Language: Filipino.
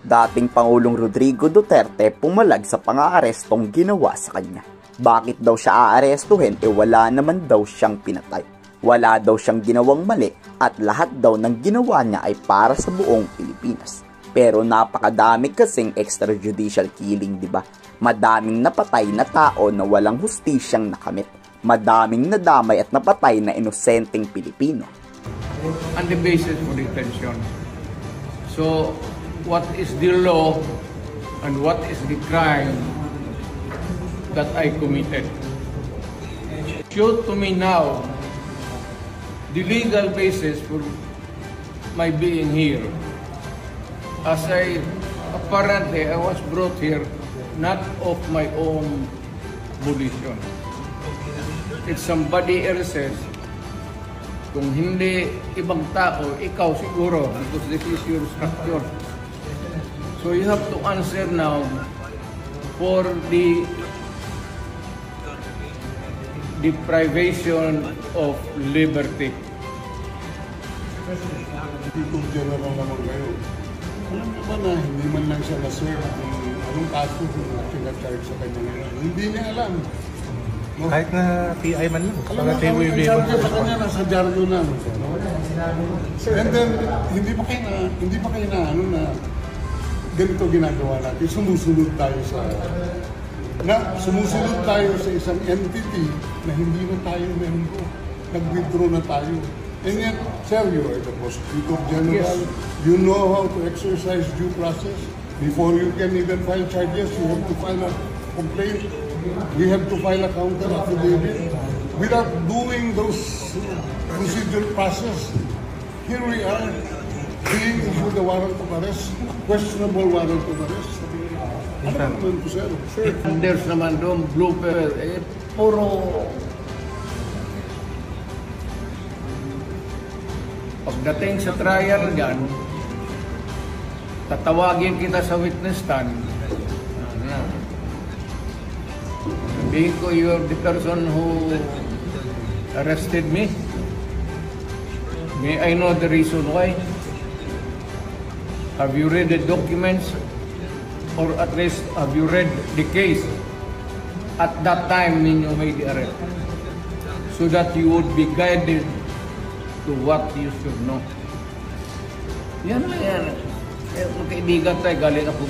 Dating Pangulong Rodrigo Duterte pumalag sa pang-aarestong ginawa sa kanya. Bakit daw siya aarestuhin wala naman daw siyang pinatay. Wala daw siyang ginawang mali at lahat daw ng ginawa niya ay para sa buong Pilipinas. Pero napakadami kasing extrajudicial killing, di ba? Madaming napatay na tao na walang hustisyang nakamit. Madaming nadamay at napatay na inosenteng Pilipino. On the basis for detention. So, what is the law and what is the crime that I committed? Show to me now the legal basis for my being here. As apparently I was brought here not of my own volition. If somebody else says, kung hindi ibang tao, ikaw siguro, because this is your structure. So you have to answer now for the deprivation of liberty. Kung general naman kayo, alam mo ba na hindi man lang siya na-serve kung anong kaso kung pinag-charge sa kanya ngayon? Hindi niya alam. No? Kahit na PI man lang. Alam mo, ang charge sa kanya nasa jargo na. No? And then, hindi pa kayo na ano na ganito ginagawa natin. Sumusunod tayo sa isang entity na hindi na tayo membro. Nag-withdraw na tayo. And yet, sir, you are the Prosecutor General. Yes. You know how to exercise due process. Before you can even file charges, you have to file a complaint. We have to file a counter affidavit. Without doing those procedural process, here we are, being issued a warrant of arrest, questionable warrant of arrest. Ano naman po, sir? There's naman doon, blooper, puro pagdating sa trial dyan, tatawagin kita sa witness stand. Sabihin ko, you're the person who arrested me. May I know the reason why? Have you read the documents? Or at least, have you read the case at that time when you made the arrest? So that you would be guided to what you should know. Yan na yan. Magkaibigan tayo, galing ako.